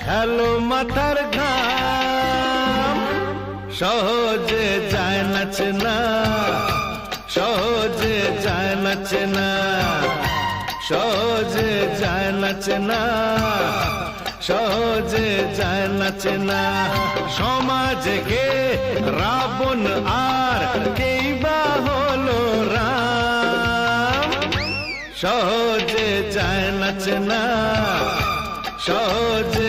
খেলো মাথার ঘাম, সহজে যায় নাচে না, সহজে যায় নাচে না, সহজে যায় নাচে না, সহজে যায় নাচে না। সমাজে কে রাবণ আর কেই বা হলো রাম, সহজে যায় নাচে না, সহজে